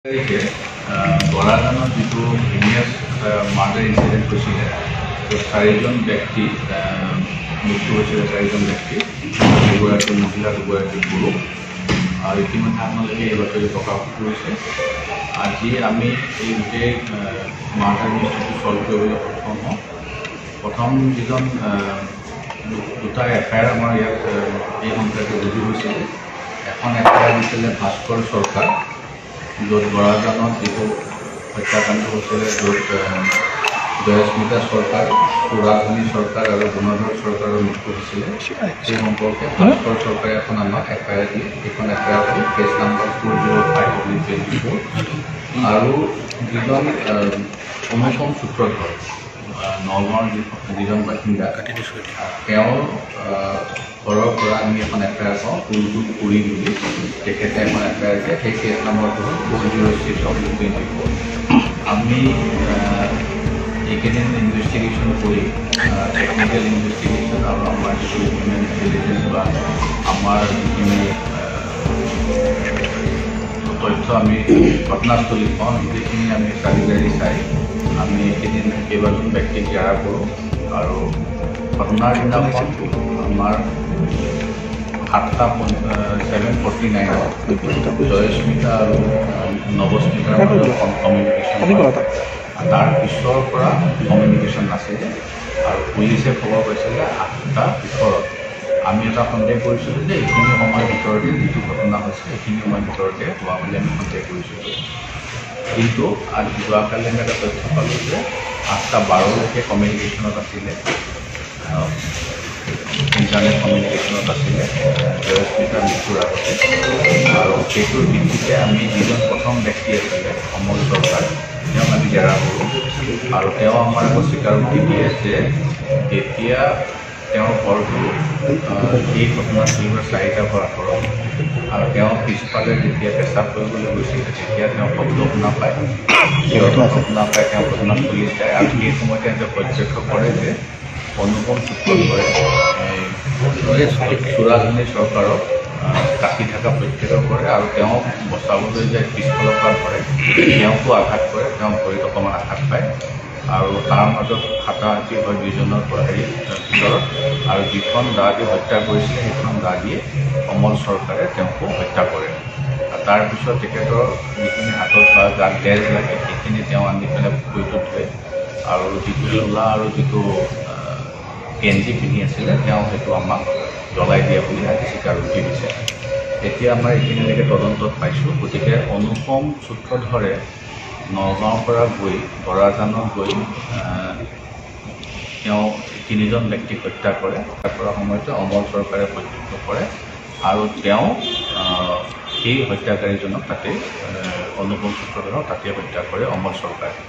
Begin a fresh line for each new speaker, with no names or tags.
বৰাগানৰ যিটো হিনিয়াছ murder incident হৈছিলে চাৰিজন ব্যক্তি মৃত্যু হৈছিলে। চাৰিজন ব্যক্তি, দুগৰাকী মহিলা, দুগৰাকী পুৰুষ। আৰু ইতিমধ্যে আপোনালোকে এই বাতৰি প্ৰকাশ কৰিছে। আজি আমি এই গোটেই মাৰ্ডাৰ মিষ্টিটো ছল্ভ কৰিবলৈ সক্ষম হওঁ। প্ৰথম যিজন দুটা এফআইআৰ আমাৰ ইয়াত এই সংক্ৰান্তে ৰুজু হৈছিল। এখন এফআইআৰ দিছিলে ভাস্কৰ চৰকাৰ, য'ত বৰাগানত যিটো হত্যাকাণ্ড হৈছিলে, য'ত জয়স্মিতা চৰকাৰ, সুৰাধনী চৰকাৰ আৰু গুণধৰ চৰকাৰৰ মৃত্যু হৈছিলে। সেই সম্পৰ্কে ভাস্কৰ চৰকাৰে এখন আমাক এফআইআৰ দিয়ে। এইখন এফআইআৰ হ'ল কেছ নাম্বাৰ 405/24। আৰু যিজন অনুপম সূত্ৰধৰ, নগাঁৱৰ যিজন বাসিন্দা, তেওঁৰ ঘৰৰ পৰা আমি এখন এফআইআৰ পাওঁ, কুলদুল পুৰী বুলি। তেখেতে এখন এফআইআৰ দিয়ে। সেই কেছ নম্বৰটো হ'ল 406/24। আমি এইকেইদিন ইনভেষ্টিগেশ্যন কৰি টেকনিকেল ইনভেষ্টিগেশ্যন আৰু আমাৰ যিটো হিউমেন ইণ্টেলিজেঞ্চ বা আমাৰ যিখিনি তথ্য আমি ঘটনাস্থলীত পাওঁ, সেইখিনি আমি চালি জাৰি চাই আমি এইকেইদিন কেইবাজন ব্যক্তিক জেৰা কৰোঁ। আৰু ঘটনাৰ দিনাখন আমাৰ 7:49 জয়স্মিতা আৰু নৱস্মিতাৰ মাজত কমিউনিকেশ্যন, তাৰ পিছৰ পৰা কমিউনিকেশ্যন নাছিলে। আৰু পুলিচে খবৰ পাইছিলে 8টাৰ ভিতৰত। আমি এটা সন্দেহ কৰিছিলোঁ যে এইখিনি সময়ৰ ভিতৰতে যিটো ঘটনা হৈছে সেইখিনি সময়ৰ ভিতৰতে হোৱা বুলি আমি সন্দেহ কৰিছিলোঁ। কিন্তু আজি যোৱাকালি আমি এটা তথ্য পালোঁ যে 8:12লৈকে কমিউনিকেশ্যনত আছিলে, ইণ্টাৰনেট কমিউনিকেশ্যনত আছিলে জয়স্মিতাৰ মৃত্যুৰ আগতে। আৰু সেইটোৰ ভিত্তিতে আমি যিজন প্ৰথম ব্যক্তি আছিলে অমল চৰকাৰ, তেওঁক আমি জেৰা কৰোঁ। আৰু তেওঁ আমাৰ আগত স্বীকাৰোক্তি দিয়ে যে তেতিয়া তেওঁৰ ঘৰটো এই ঘটনাস্থলীৰ 4টা ঘৰ আঁতৰত। আৰু তেওঁ পিছফালে যেতিয়া পেচাব কৰিবলৈ গৈছিল তেতিয়া তেওঁ শব্দ শুনা পায়, শুনা পায় তেওঁ ঘটনাস্থলীত যায়। আৰু সেই সময়তে তেওঁ প্ৰত্যক্ষ কৰে যে অনুপম সূত্ৰধৰে সুৰাধনী চৰকাৰক কাটি থকা প্ৰত্যক্ষ কৰে। আৰু তেওঁক বচাবলৈ যায় পিছফালৰ পৰা ধৰে, তেওঁকো আঘাত কৰে, তেওঁ ভৰিত অকণমান আঘাত পায়। আৰু তাৰ মাজত হাতাহাতি হয় দুইজনৰ ভিতৰত। আৰু যিখন দা দি হত্যা কৰিছিলে সেইখন দা দিয়ে অমল চৰকাৰে তেওঁকো হত্যা কৰে। তাৰপিছত তেখেতৰ যিখিনি হাতত বা গাত তেজ লাগে সেইখিনি তেওঁ আনি পেলাই পুখুৰীটোত থয়। আৰু যিটো চোলা আৰু যিটো গেঞ্জি পিন্ধি আছিলে তেওঁ সেইটো আমাক জ্বলাই দিয়ে বুলি আজি স্বীকাৰোক্তি দিছে। এতিয়া আমাৰ এইখিনিলৈকে তদন্তত পাইছোঁ। গতিকে অনুপম সূত্ৰধৰে নগাঁৱৰ পৰা গৈ বৰাজানত গৈ তেওঁ 3জন ব্যক্তিক হত্যা কৰে। হত্যা কৰাৰ সময়তে অমল চৰকাৰে প্ৰত্যক্ষ কৰে আৰু তেওঁ সেই হত্যাকাৰীজনক তাতে অনুপম সূত্ৰধৰক তাতে হত্যা কৰে অমল চৰকাৰে।